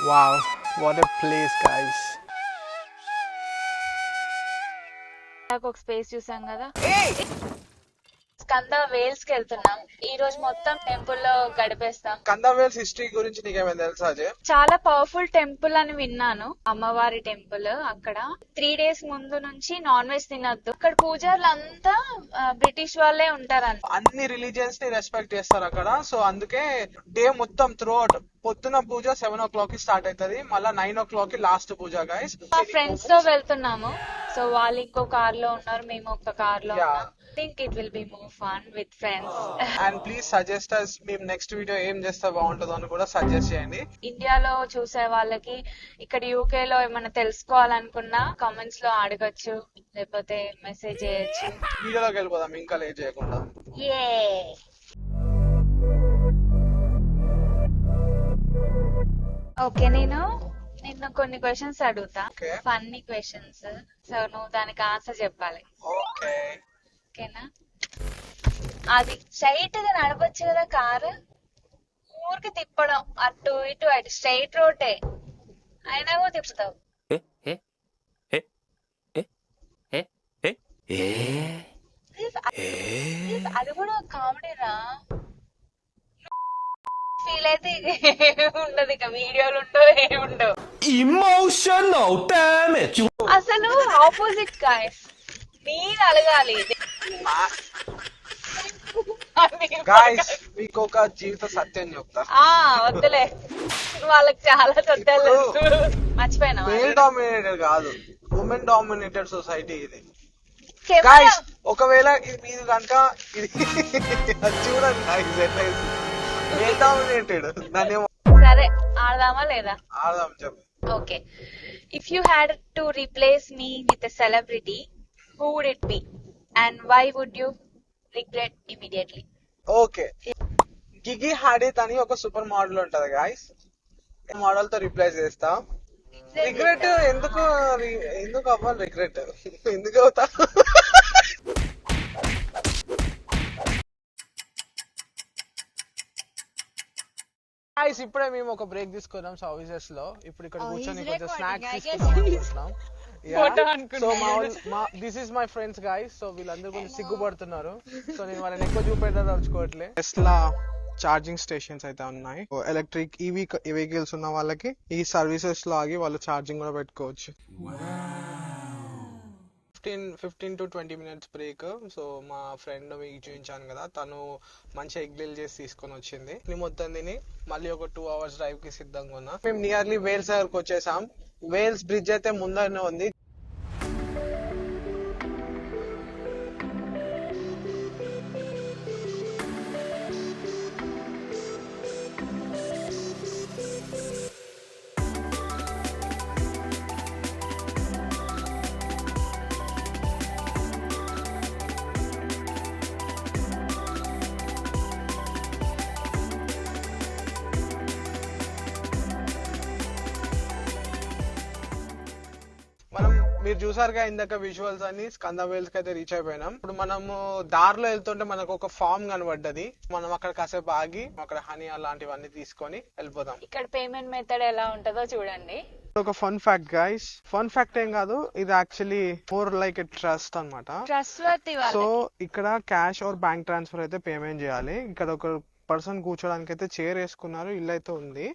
Wow, what a place, guys. ఒక space చూసాం కదా. స్కంద వేల్స్ కి వెళ్తున్నాం. ఈ రోజు మొత్తం టెంపుల్ లో గడిపేస్తాం. కందవేల్స్ హిస్టరీ గురించి నీకేమైనా తెలుసా అజయ్? చాలా పవర్ఫుల్ టెంపుల్ అని విన్నాను. అమ్మవారి టెంపుల్. అక్కడ 3 days ముందు నుంచి నాన్ వెజ్ తినొద్దు. అక్కడ పూజారులు అంతా బ్రిటిష్ వాళ్ళే ఉంటారంట. అన్ని రిలీజియన్స్ ని రెస్పెక్ట్ చేస్తారు అక్కడ. సో అందుకే డే మొత్తం త్రూ అవుట్ పొద్దున పూజ 7 o'clock కి స్టార్ట్ అవుతుంది, మళ్ళీ 9 o'clock కి లాస్ట్ పూజ గైస్. మా ఫ్రెండ్స్ తో వెళ్తున్నాము. సో వాళ్ళు ఇంకో కార్ లో ఉన్నారు, మేము ఒక కార్ లో ఉన్నాం. Think it will be more fun with friends. And please suggest us, మేము నెక్స్ట్ వీడియో ఏం చేస్తే బాగుంటుందో అని కూడా సజెస్ట్ చేయండి. ఇండియాలో చూసే వాళ్ళకి ఇక్కడ యూకే లో ఏమైనా తెలుసుకోవాలనుకున్నా కామెంట్స్ లో అడగచ్చు, లేకపోతే మెసేజ్ చేయొచ్చు. వీడియోలోకి వెళ్ళిపోదాం ఇంకా లేట్ చేయకుండా. ఓకే, నేను నిన్ను కొన్ని క్వశ్చన్స్ అడుగుతా, Okay. Funny questions. సో నువ్వు దానికి ఆన్సర్ చెప్పాలి. ఓకే. ఓకేనా? అది స్ట్రైట్ గా నడపచ్చు కదా కారు, ఊరికి తిప్పడం అటు ఇటు అటు స్ట్రైట్ రోడ్డే అయినా కూడా తిప్పుతావు. అది కూడా కామెడీ రా. ఫీల్ అయితే ఉండదు, ఇక వీడియోలు ఉండవు ఏముండవు. Emotional damage. అసలు ఆపోజిట్ గాయస్, నేను అడగాలి. గాయస్ మీకు ఒక జీవిత సత్యం చెప్తా. వద్దులే, వాళ్ళకి చాలా సత్యాలు తెలుసు. మర్చిపోయినా మేల్ డామినేటెడ్ కాదు, ఉమెన్ డామినేటెడ్ సొసైటీ ఇది. గాయస్ ఒకవేళ ఇది మీది కనుక ఇది అది చూడండి guys, ఎట్లా మేల్ డామినేటెడ్. దాన్ని సరే ఆడదామా లేదా? ఆడదాం చెప్పు. Okay, if you had to replace me with a celebrity, who would it be and why would you regret immediately? Okay, Gigi Hadid అని ఒక సూపర్ మోడల్ ఉంటది గాయస్, మోడల్ తో రిప్లేస్ చేస్తా. రిగ్రెట్ ఎందుకు ఎందుకు అవ్వాలి? రిగ్రెట్ ఎందుకు అవుతా? గాయస్ ఇప్పుడే మేము ఒక బ్రేక్ తీసుకున్నాం సర్వీసెస్ లో. ఇప్పుడు ఇక్కడ కూర్చొని కొంచెం స్నాక్స్ తీసుకుంటున్నాం. So this is my friends guys. So వీళ్ళందరూ కొంచెం సిగ్గుపడుతున్నారు. సో నేను వాళ్ళని ఎక్కువ చూపెట్టదలుచుకోవట్లే. టెస్లా ఛార్జింగ్ స్టేషన్స్ అయితే ఉన్నాయి. ఎలక్ట్రిక్ ఈవీ వెహికల్స్ ఉన్న వాళ్ళకి ఈ సర్వీసెస్ లో ఆగి వాళ్ళు ఛార్జింగ్ కూడా పెట్టుకోవచ్చు. 15 to 20 minutes బ్రేక్. సో మా ఫ్రెండ్ మీకు చూపించాను కదా, తను మంచి ఎగ్ గ్రిల్ చేసి తీసుకొని వచ్చింది. మొత్తం తిని మళ్ళీ ఒక 2 hours డ్రైవ్ కి సిద్ధంగా ఉన్నా. మేము నియర్లీ వేల్స్ దగ్గరకు వచ్చేసాం. వేల్స్ బ్రిడ్జ్ అయితే ముందరనే ఉంది. మనం మీరు చూసారుగా ఇందాక విజువల్స్ అన్ని స్కంద వేల్స్ కి అయితే రీచ్ అయిపోయినాం. ఇప్పుడు మనము దారిలో వెళ్తుంటే మనకు ఒక ఫామ్ కనబడ్డది. మనం అక్కడ కాసేపు ఆగి అక్కడ హనీ అలాంటివన్నీ తీసుకొని వెళ్ళిపోదాం. ఇక్కడ పేమెంట్ మెథడ్ ఎలా ఉంటుందో చూడండి. ఒక fun fact guys, fun fact ఏం కాదు, ఇది actually more like a trust అన్నమాట. ట్రస్ట్ వర్తి. సో ఇక్కడ క్యాష్ ఆర్ బ్యాంక్ ట్రాన్స్ఫర్ అయితే పేమెంట్ చేయాలి. ఇక్కడ ఒక పర్సన్ కూర్చోడానికి అయితే చైర్ వేసుకున్నారు, ఇల్లు అయితే ఉంది.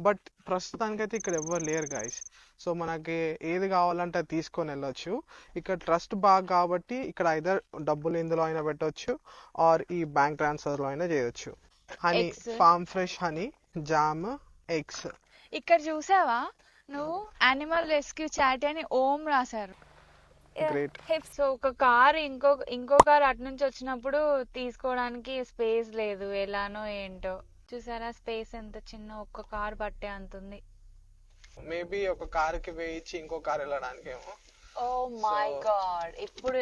బట్ ప్రస్తుతానికి అయితే ఇక్కడ ఎవరు లేరు గైస్. సో మనకి ఏది కావాలంటే అది తీసుకొని వెళ్ళొచ్చు. ఇక్కడ ట్రస్ట్ బాగా కాబట్టి ఇక్కడ ఐదర్ డబ్బులు ఇందులో అయినా పెట్టవచ్చు ఆర్ ఈ బ్యాంక్ ట్రాన్స్ఫర్ లో అయినా చేయొచ్చు. Honey, form fresh honey, jam, eggs. ఇక్కడ చూసావా నువ్వు, యానిమల్ రెస్క్యూ చారిటీ అని ఓం రాశారు. గ్రేట్. సో ఒక కార్ ఇంకో కార్ అటు నుంచి వచ్చినప్పుడు తీసుకోవడానికి స్పేస్ లేదు, ఎలానో ఏంటో. చూసారా స్పేస్ ఎంత చిన్న, ఒక్క కార్ పట్టే అంతుంది. మేబీ ఒక కార్ కి వేయించి ఇంకో కార్ వెళ్ళడానికి ఏమో. ఓ మై గాడ్, ఇప్పుడు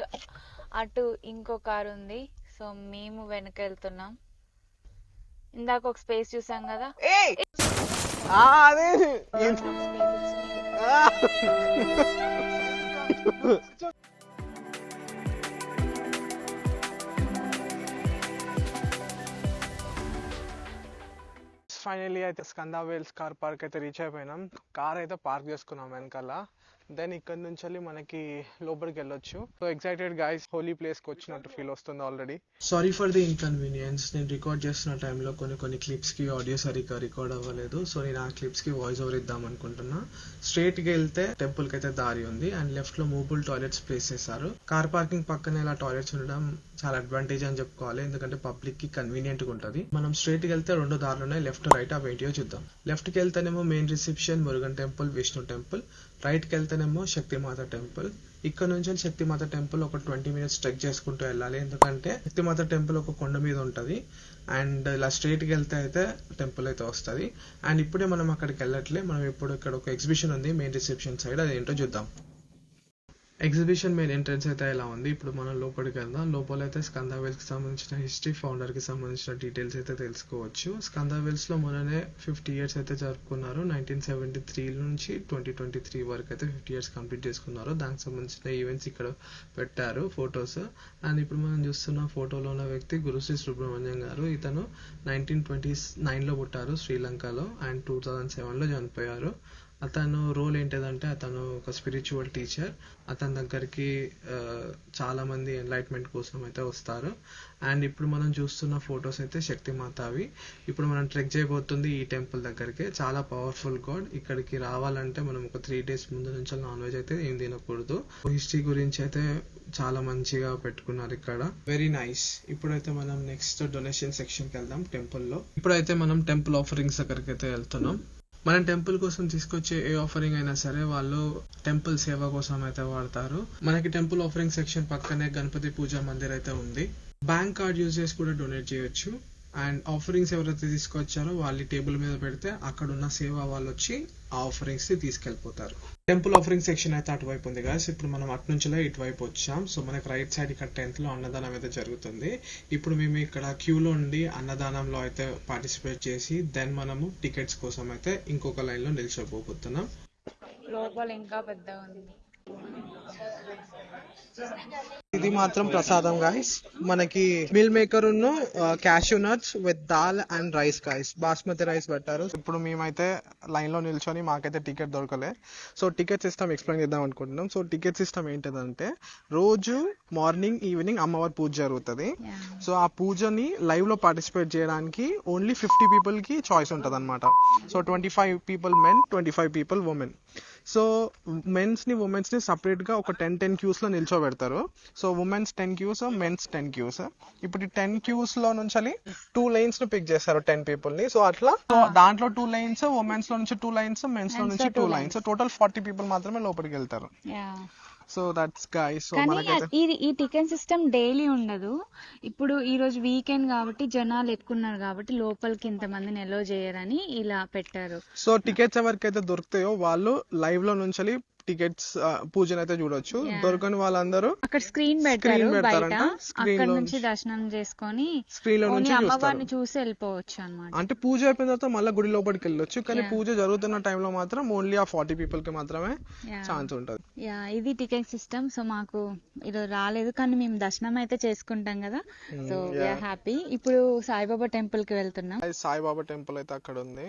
అటు ఇంకో కార్ ఉంది. సో మేము వెనక వెళ్తున్నాం. ఇందాక ఒక స్పేస్ చూసాం కదా, అదే ఫైనలీ అయితే స్కంద వేల్స్ కార్ పార్క్ అయితే రీచ్ అయిపోయినాం. కార్ అయితే పార్క్ చేసుకున్నాం వెనకాల. దెన్ ఇక్కడ నుంచి మనకి లోపలికి వెళ్ళొచ్చు. So excited guys, holy place కి వచ్చినట్టు ఫీల్ వస్తుంది already. Sorry for the inconvenience. నేను రికార్డ్ చేస్తున్న టైంలో కొన్ని క్లిప్స్ కి ఆడియో సరిగ్గా రికార్డ్ అవ్వలేదు. సో నేను ఆ క్లిప్స్ కి వాయిస్ ఓవర్ ఇద్దాం అనుకుంటున్నా. స్ట్రైట్ గా వెళ్తే టెంపుల్ కి అయితే దారి ఉంది అండ్ లెఫ్ట్ లో మూవబుల్ టాయిలెట్స్ ప్లేస్ చేశారు. కార్ పార్కింగ్ పక్కనే ఇలా టాయిలెట్స్ ఉండడం చాలా అడ్వాంటేజ్ అని చెప్పుకోవాలి, ఎందుకంటే పబ్లిక్ కి కన్వీనియంట్ గా ఉంటది. మనం స్ట్రైట్ కి వెళ్తే 2 దారులు ఉన్నాయి, లెఫ్ట్ రైట్. అవి ఏంటియో చూద్దాం. లెఫ్ట్ కి వెళ్తేనేమో main reception, Murugan temple, Vishnu temple. Right కి వెళ్తేనేమో శక్తిమాత టెంపుల్. ఇక్కడ నుంచి శక్తిమాత టెంపుల్ ఒక 20 minutes ట్రెక్ చేసుకుంటూ వెళ్ళాలి, ఎందుకంటే శక్తిమాత టెంపుల్ ఒక కొండ మీద ఉంటది అండ్ ఇలా స్ట్రైట్ కి వెళ్తే అయితే టెంపుల్ అయితే వస్తుంది. అండ్ ఇప్పుడే మనం అక్కడికి వెళ్ళట్లే, మనం ఇప్పుడు ఇక్కడ ఒక ఎగ్జిబిషన్ ఉంది మెయిన్ రిసెప్షన్ సైడ్, అది ఏంటో చూద్దాం. ఎగ్జిబిషన్ మెయిన్ ఎంట్రన్స్ అయితే ఇలా ఉంది. ఇప్పుడు మనం లోపలికి వెళ్దాం. లోపల అయితే స్కంద వేల్స్ కి సంబంధించిన హిస్టరీ, ఫౌండర్ కి సంబంధించిన డీటెయిల్స్ అయితే తెలుసుకోవచ్చు. స్కంద వేల్స్ లో మొన్ననే 50 years అయితే జరుపుకున్నారు. 1973 నుంచి 2023 వరకు అయితే 50 years కంప్లీట్ చేసుకున్నారు. దానికి సంబంధించిన ఈవెంట్స్ ఇక్కడ పెట్టారు, ఫొటోస్. అండ్ ఇప్పుడు మనం చూస్తున్న ఫోటోలో ఉన్న వ్యక్తి గురుశ్రీ సుబ్రహ్మణ్యం గారు. ఇతను 1929 లో పుట్టారు శ్రీలంకలో అండ్ 2007 లో చనిపోయారు. అతను రోల్ ఏంటిదంటే అతను ఒక స్పిరిచువల్ టీచర్. అతని దగ్గరికి చాలా మంది ఎన్లైట్మెంట్ కోసం అయితే వస్తారు. అండ్ ఇప్పుడు మనం చూస్తున్న ఫొటోస్ అయితే శక్తిమాతవి. ఇప్పుడు మనం ట్రెక్ చేయబోతుంది ఈ టెంపుల్ దగ్గరికి. చాలా పవర్ఫుల్ గాడ్. ఇక్కడికి రావాలంటే మనం ఒక 3 days ముందు నుంచి నాన్ వెజ్ అయితే ఏం తినకూడదు. హిస్టరీ గురించి అయితే చాలా మంచిగా పెట్టుకున్నారు ఇక్కడ. Very nice. ఇప్పుడైతే మనం నెక్స్ట్ డొనేషన్ సెక్షన్ కి వెళ్దాం టెంపుల్ లో. ఇప్పుడైతే మనం టెంపుల్ ఆఫరింగ్స్ దగ్గరికి అయితే వెళ్తున్నాం. మనం టెంపుల్ కోసం తీసుకొచ్చే ఏ ఆఫరింగ్ అయినా సరే వాళ్ళు టెంపుల్ సేవ కోసం అయితే వాడతారు. మనకి టెంపుల్ ఆఫరింగ్ సెక్షన్ పక్కనే గణపతి పూజా మందిర్ అయితే ఉంది. బ్యాంక్ కార్డ్ యూజ్ చేసి కూడా డొనేట్ చేయొచ్చు. అండ్ ఆఫరింగ్స్ ఎవరైతే తీసుకొచ్చారో వాళ్ళు టేబుల్ మీద పెడితే అక్కడ ఉన్న సేవ వాళ్ళు వచ్చి ఆ ఆఫరింగ్స్ ని తీసుకెళ్లిపోతారు. టెంపుల్ ఆఫరింగ్ సెక్షన్ అయితే అటువైపు ఉంది గాయస్. ఇప్పుడు మనం అటు నుంచి ఇటువైపు వచ్చాం. సో మనకి రైట్ సైడ్ ఇక్కడ 10th లో అన్నదానం అయితే జరుగుతుంది. ఇప్పుడు మేము ఇక్కడ క్యూలో ఉండి అన్నదానంలో అయితే పార్టిసిపేట్ చేసి దెన్ మనము టికెట్స్ కోసం అయితే ఇంకొక లైన్ లో నిల్చోబోతున్నాం. లోపల ఇంకా పెద్దగా ఉంది. ఇది మాత్రం ప్రసాదం గాయస్. మనకి మిల్ మేకర్ ఉన్న cashew nuts with dal and rice guys. Basmati rice పెట్టారు. ఇప్పుడు మేమైతే లైన్ లో నిల్చొని మాకైతే టికెట్ దొరకలే. సో టికెట్ సిస్టమ్ ఎక్స్ప్లెయిన్ చేద్దాం అనుకుంటున్నాం. సో టికెట్ సిస్టమ్ ఏంటిదంటే రోజు మార్నింగ్ ఈవినింగ్ అమ్మవారి పూజ జరుగుతుంది. సో ఆ పూజని లైవ్ లో పార్టిసిపేట్ చేయడానికి ఓన్లీ 50 people కి చాయిస్ ఉంటుంది అనమాట. So 25 people men, 25 people women. So mens ని ఉమెన్స్ ని సపరేట్ గా ఒక 10 queues లో నిల్చోబెడతారు. So womens 10 queues, mens 10 queues. ఇప్పుడు ఈ 10 queues లో నుంచి 2 lanes ని పిక్ చేస్తారు 10 people ని. సో అట్లా దాంట్లో 2 lanes, ఉమెన్స్ లో నుంచి 2 lanes, మెన్స్ లో నుంచి 2 lanes. టోటల్ 40 people మాత్రమే లోపలికి వెళ్తారు. So that's guys. సో మనకైతే ఈ టికెట్ సిస్టమ్ డైలీ ఉండదు. ఇప్పుడు ఈ రోజు వీకెండ్ కాబట్టి జనాలు ఎక్కున్నారు కాబట్టి లోపలికి ఇంతమందిని ఎలో చేయరని ఇలా పెట్టారు. సో టికెట్స్ ఎవరికైతే దొరుకుతాయో వాళ్ళు లైవ్ లో నుంచి టికెట్స్ పూజన అయితే చూడొచ్చు. దొరకని వాళ్ళందరూ అక్కడ స్క్రీన్ పెడతారు బయట. స్క్రీన్ అక్కడ లో నుంచి దర్శనం చేసుకొని స్క్రీన్ లో నుంచి అమ్మవారిని చూసి వెళ్ళిపోవచ్చు అన్నమాట. అంటే పూజ అయిపోయిన తర్వాత మళ్ళీ గుడి లోపలికి వెళ్ళొచ్చు. కానీ పూజ జరుగుతున్న టైంలో మాత్రం ఓన్లీ ఆ 40 people కి మాత్రమే ఛాన్స్ ఉంటుంది. ఇది టికెట్ సిస్టమ్. సో మాకు ఈరోజు రాలేదు కానీ మేము దర్శనం అయితే చేసుకుంటాం కదా. So we are happy. ఇప్పుడు సాయిబాబా టెంపుల్ కి వెళ్తున్నాం. సాయిబాబా టెంపుల్ అయితే అక్కడ ఉంది.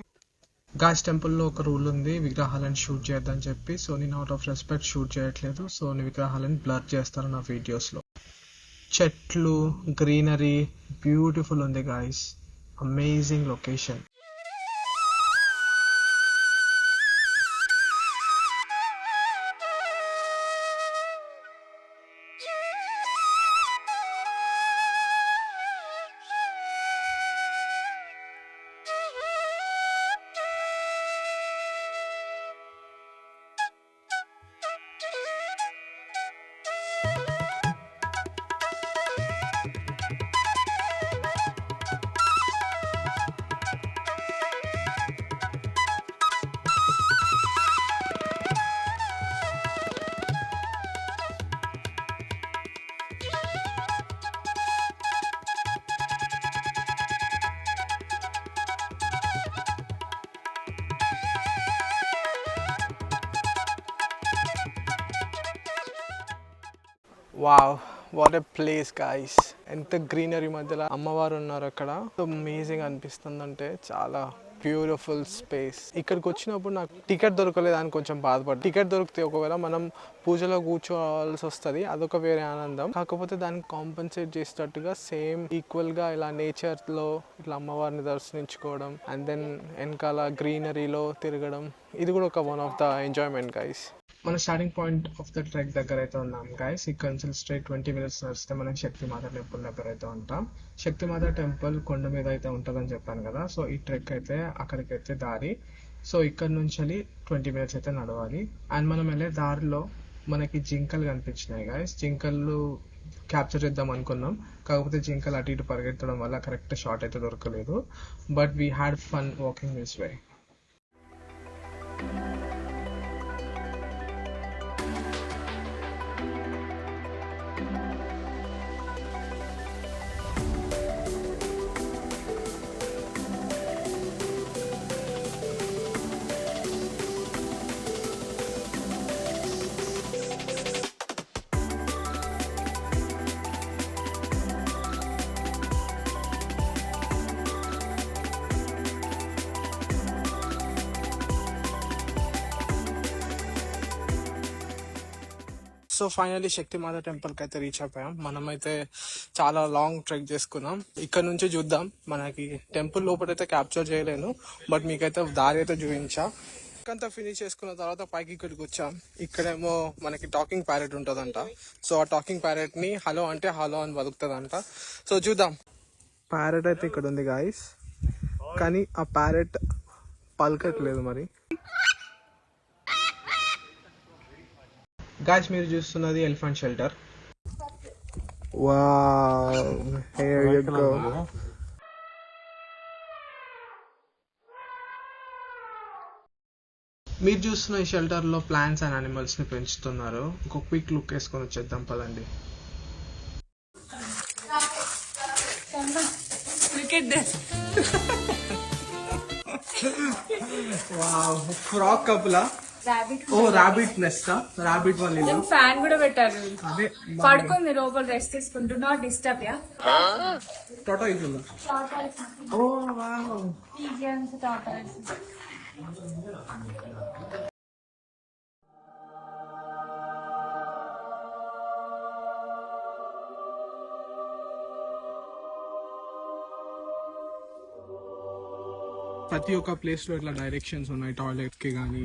గాయస్ టెంపుల్లో ఒక రూల్ ఉంది, విగ్రహాలను షూట్ చేయొద్దని చెప్పి. సో నేను అవుట్ ఆఫ్ రెస్పెక్ట్ షూట్ చేయట్లేదు. సో నేను విగ్రహాలను బ్లర్ చేస్తాను నా వీడియోస్ లో. చెట్లు, గ్రీనరీ బ్యూటిఫుల్ ఉంది guys. Amazing location. Wow, what a place guys. ఎంత గ్రీనరీ మధ్యలో అమ్మవారు ఉన్నారు అక్కడ. అమేజింగ్ అనిపిస్తుంది. అంటే చాలా బ్యూటిఫుల్ స్పేస్. ఇక్కడికి వచ్చినప్పుడు నాకు టికెట్ దొరకలేదు అని కొంచెం బాధపడ్డా. టికెట్ దొరికితే ఒకవేళ మనం పూజలో కూర్చోవాల్సి వస్తుంది, అదొక వేరే ఆనందం. కాకపోతే దానికి కాంపన్సేట్ చేసేటట్టుగా సేమ్ ఈక్వల్ గా ఇలా నేచర్ లో ఇట్లా అమ్మవారిని దర్శించుకోవడం అండ్ దెన్ వెనకాల గ్రీనరీలో తిరగడం, ఇది కూడా ఒక one of the enjoyment guys. మన starting point of the trek దగ్గర అయితే ఉన్నాం గైస్. ఇక్కడ నుంచి స్ట్రైట్ 20 minutes నడిస్తే మనం శక్తిమాత టెంపుల్ దగ్గర అయితే ఉంటాం. శక్తిమాత టెంపుల్ కొండ మీద అయితే ఉంటుందని చెప్పాను కదా. సో ఈ ట్రెక్ అయితే అక్కడికైతే దారి. సో ఇక్కడ నుంచి 20 minutes అయితే నడవాలి. అండ్ మనం వెళ్ళే దారిలో మనకి జింకలు కనిపించినాయి గైస్. జింకలు క్యాప్చర్ చేద్దాం అనుకున్నాం, కాకపోతే జింకలు అటు ఇటు పరిగెత్తడం వల్ల కరెక్ట్ షాట్ అయితే దొరకలేదు. But we had fun walking this way. So finally Shaktimata టెంపుల్కి అయితే రీచ్ అయిపోయాం. మనమైతే చాలా లాంగ్ ట్రెక్ చేసుకున్నాం. ఇక్కడ నుంచి చూద్దాం. మనకి టెంపుల్ లోపలైతే క్యాప్చర్ చేయలేను, బట్ మీకైతే దారి అయితే చూపించా. అంతా ఫినిష్ చేసుకున్న తర్వాత పైకి ఇక్కడికి వచ్చాం. ఇక్కడేమో మనకి టాకింగ్ ప్యారెట్ ఉంటుందంట. సో ఆ టాకింగ్ ప్యారెట్ ని హలో అంటే హలో అని బతుకుతుందంట. సో చూద్దాం. ప్యారెట్ అయితే ఇక్కడ ఉంది గాయస్, కానీ ఆ ప్యారెట్ పలకట్లేదు మరి. గాయ్స్ మీరు చూస్తున్నది elephant shelter. Wow, here you go. మీరు చూస్తున్న ఈ షెల్టర్ లో ప్లాంట్స్ అండ్ అనిమల్స్ ని పెంచుతున్నారు. ఒక క్విక్ లుక్ వేసుకొని వచ్చేద్దాం పదండి. వావ్, ఫ్రాక్ కపులా. ఓ రాబిట్ నెస్ట్, రాబిట్ వాళ్ళు ఫ్యాన్ కూడా పెట్టారు. అదే పడుకుంది లోపల రెస్ట్ తీసుకుంటూ. Not disturb yeah. టోటో ఇట్లా. ఓ వావ్. ప్రతి ఒక్క ప్లేస్లో ఇట్లా డైరెక్షన్స్ ఉన్నాయి, టాయిలెట్కి కానీ,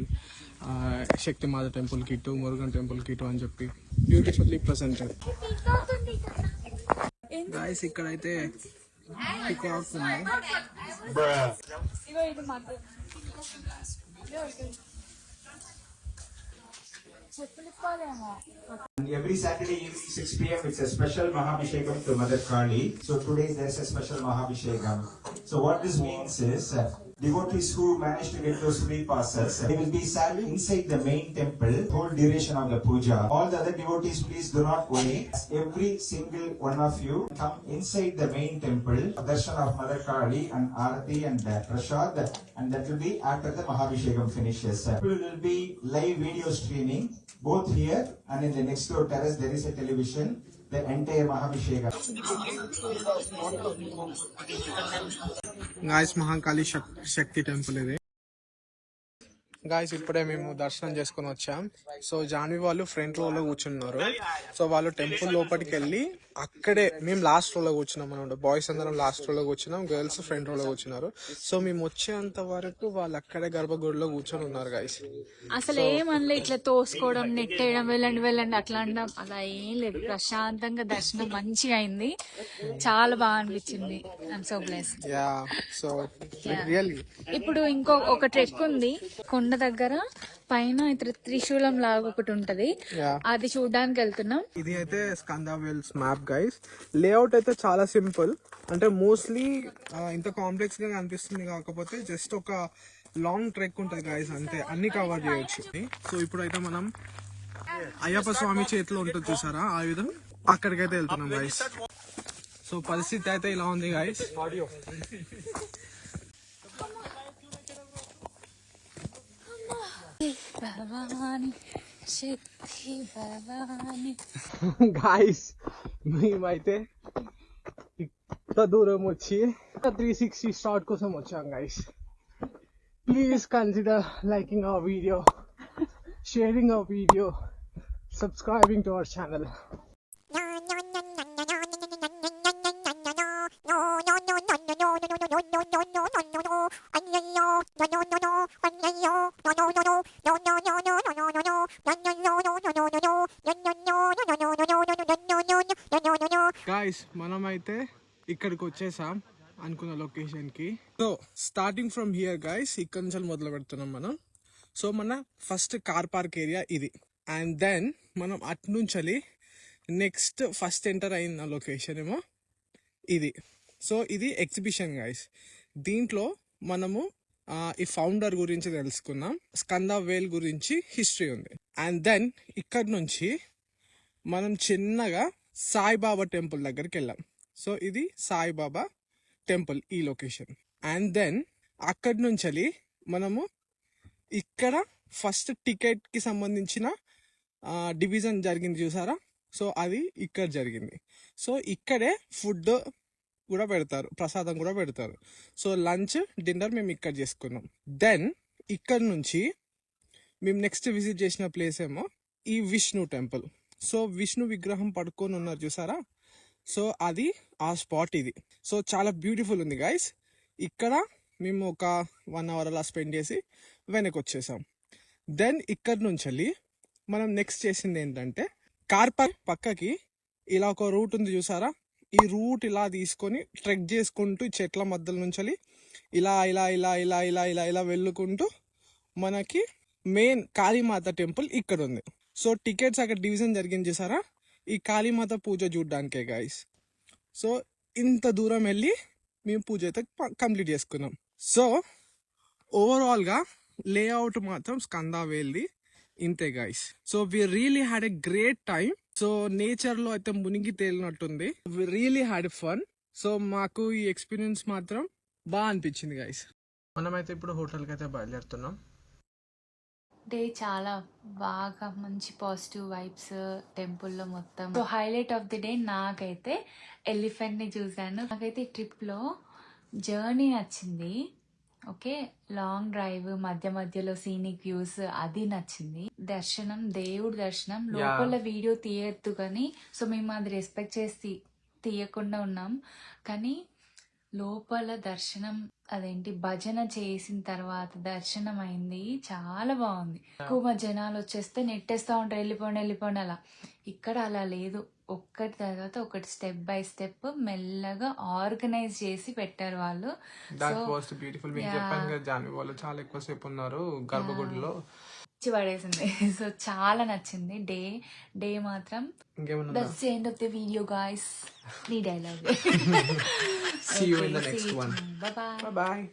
శక్తిమాత టెంపుల్కి ఇటు, మురుగన్ టెంపుల్కి ఇటు అని చెప్పి బ్యూటిఫుల్లీ ప్రెసెంటెడ్. గాయస్ ఇక్కడైతే పికాక్ ఉంది. Every Saturday evening 6 p.m. it's a special Mahabhishekam to Mother Kali. So today there's a special Mahabhishekam. So what this means is devotees who manage to get those free passes, they will be sat inside the main temple whole duration of the puja. All the other devotees, please do not worry. Every single one of you come inside the main temple, darshan of Mother Kali and Arati and Prasad, and that will be after the Mahabhishekam finishes. People will be live video streaming both here and in the next door terrace there is a television. The entire Mahabhishekam. Guys Mahakali Shakti temple ఇది. Guys ఇప్పుడే మేము దర్శనం చేసుకుని వచ్చాం. So Janhvi వాళ్ళు front రోలో కూర్చున్నారు. So వాళ్ళు టెంపుల్ లోపలికి వెళ్ళి అక్కడే మేము లాస్ట్ రోలో కూర్చున్నాం అనమాట. బాయ్స్ అందరం లాస్ట్ రోలో కూర్చున్నాం, గర్ల్స్ ఫ్రంట్ రోలో కూర్చున్నారు. సో మేము వచ్చేంత వరకు వాళ్ళు అక్కడే గర్భగుడిలో కూర్చొని ఉన్నారు గాయస్. అసలు ఏమనలే, ఇట్లా తోసుకోవడం, నెట్టేయడం, వెళ్ళండి వెళ్ళండి అట్లా అనడం అలా ఏం లేదు. ప్రశాంతంగా దర్శనం మంచిగా అయింది. చాలా బాగా అనిపించింది. I'm so blessed. Yeah, so really. ఇప్పుడు ఒక ట్రెక్ ఉంది కొండ దగ్గర, పైన త్రిశూలం లాగా ఒకటి ఉంటది, అది చూడడానికి వెళ్తున్నాం. ఇది అయితే స్కందవేల్స్ మ్యాప్ గైస్. లేఅవుట్ అయితే చాలా సింపుల్, అంటే మోస్ట్లీ ఇంత కాంప్లెక్స్ గా అనిపిస్తుంది, కాకపోతే జస్ట్ ఒక లాంగ్ ట్రెక్ ఉంటుంది గైస్, అంతే, అన్ని కవర్ చేయొచ్చు. సో ఇప్పుడైతే మనం అయ్యప్ప స్వామి చేతిలో ఉంటుంది చూసారా, ఆ విధంగా అక్కడికైతే వెళ్తున్నాం గైస్. సో పరిస్థితి అయితే ఇలా ఉంది గైస్. గాయస్ మేమైతే ఇంత దూరం వచ్చి 360 షాట్ కోసం వచ్చాం guys. Please consider liking our video, sharing our video, subscribing to our channel. Guys మనమైతే ఇక్కడికి వచ్చేసాం అనుకున్న లొకేషన్ కి. So starting from here guys, ఇక్కడ నుంచి మొదలు పెడుతున్నాం మనం. సో మన ఫస్ట్ కార్ పార్క్ ఏరియా ఇది, అండ్ దెన్ మనం అటు నుంచి నెక్స్ట్ ఫస్ట్ ఎంటర్ అయిన లొకేషన్ ఏమో ఇది. సో ఇది ఎగ్జిబిషన్ గాయస్. దీంట్లో మనము ఈ ఫౌండర్ గురించి తెలుసుకున్నాం, స్కంద వేల్ గురించి హిస్టరీ ఉంది. అండ్ దెన్ ఇక్కడ నుంచి మనం చిన్నగా సాయిబాబా టెంపుల్ దగ్గరికి వెళ్ళాం. సో ఇది సాయిబాబా టెంపుల్ ఈ లొకేషన్. అండ్ దెన్ అక్కడి నుంచి మనము ఇక్కడ ఫస్ట్ టికెట్ కి సంబంధించిన డివిజన్ జరిగింది చూసారా, సో అది ఇక్కడ జరిగింది. సో ఇక్కడే ఫుడ్ కూడా పెడతారు, ప్రసాదం కూడా పెడతారు. సో లంచ్ డిన్నర్ మేము ఇక్కడ చేసుకున్నాం. దెన్ ఇక్కడ నుంచి మేము నెక్స్ట్ విజిట్ చేసిన ప్లేస్ ఏమో ఈ విష్ణు టెంపుల్. సో విష్ణు విగ్రహం పడుకొని ఉన్నారు చూసారా, సో అది ఆ స్పాట్ ఇది. సో చాలా బ్యూటిఫుల్ ఉంది గైస్. ఇక్కడ మేము ఒక 1 hour అలా స్పెండ్ చేసి వెనక్కి వచ్చేసాం. దెన్ ఇక్కడ నుంచి మనం నెక్స్ట్ చేసింది ఏంటంటే, కార్ పార్క్ పక్కకి ఇలా ఒక రూట్ ఉంది చూసారా, ఈ రూట్ ఇలా తీసుకొని ట్రెక్ చేసుకుంటూ చెట్ల మధ్యలో నుంచి ఇలా ఇలా ఇలా ఇలా ఇలా ఇలా ఇలా వెళ్ళుకుంటూ మనకి మెయిన్ కాళీమాత టెంపుల్ ఇక్కడ ఉంది. సో టికెట్స్ అక్కడ డివిజన్ జరిగింది చూసారా, ఈ కాళీమాత పూజ చూడడానికే గాయస్. సో ఇంత దూరం వెళ్ళి మేము పూజ అయితే కంప్లీట్ చేసుకున్నాం. సో ఓవరాల్ గా లేఅవుట్ మాత్రం స్కంద వేల్ది ఇంతే guys. So we really had a great time. So nature లో అయితే మునిగి తేలినట్టుంది. We really had fun. So మాకు ఈ ఎక్స్పీరియన్స్ మాత్రం బాగా అనిపించింది గాయస్. మనమైతే ఇప్పుడు హోటల్కి అయితే బయలుదేరుతున్నాం. డే చాలా బాగా మంచి పాజిటివ్ వైబ్స్ టెంపుల్లో మొత్తం. So highlight of the day నాకైతే ఎలిఫెంట్ ని చూసాను. నాకైతే ఈ ట్రిప్ లో జర్నీ నచ్చింది. ఓకే, లాంగ్ డ్రైవ్, మధ్య మధ్యలో సీనిక్ వ్యూస్, అది నచ్చింది. దర్శనం, దేవుడి దర్శనం లోపల వీడియో తీయద్దు కానీ, సో మేము అది రెస్పెక్ట్ చేసి తీయకుండా ఉన్నాం. కానీ లోపల దర్శనం, అదేంటి భజన చేసిన తర్వాత దర్శనం అయింది, చాలా బాగుంది. ఎక్కువ జనాలు వచ్చేస్తే నెట్టేస్తా ఉంటారు, వెళ్ళిపోండి వెళ్ళిపోండి అలా. ఇక్కడ అలా లేదు, ఒక్కటి తర్వాత ఒకటి స్టెప్ బై స్టెప్ మెల్లగా ఆర్గనైజ్ చేసి పెట్టారు వాళ్ళు. బ్యూటిఫుల్. మీకు చెప్పాను కదా, జాన్వి వాళ్ళు చాలా ఎక్కువసేపు ఉన్నారు గర్భగుడిలో. పడేసింది. సో చాలా నచ్చింది డే మాత్రం. That's the end of the video guys. నీ dialogue. See you in the next one. Bye bye. Bye bye.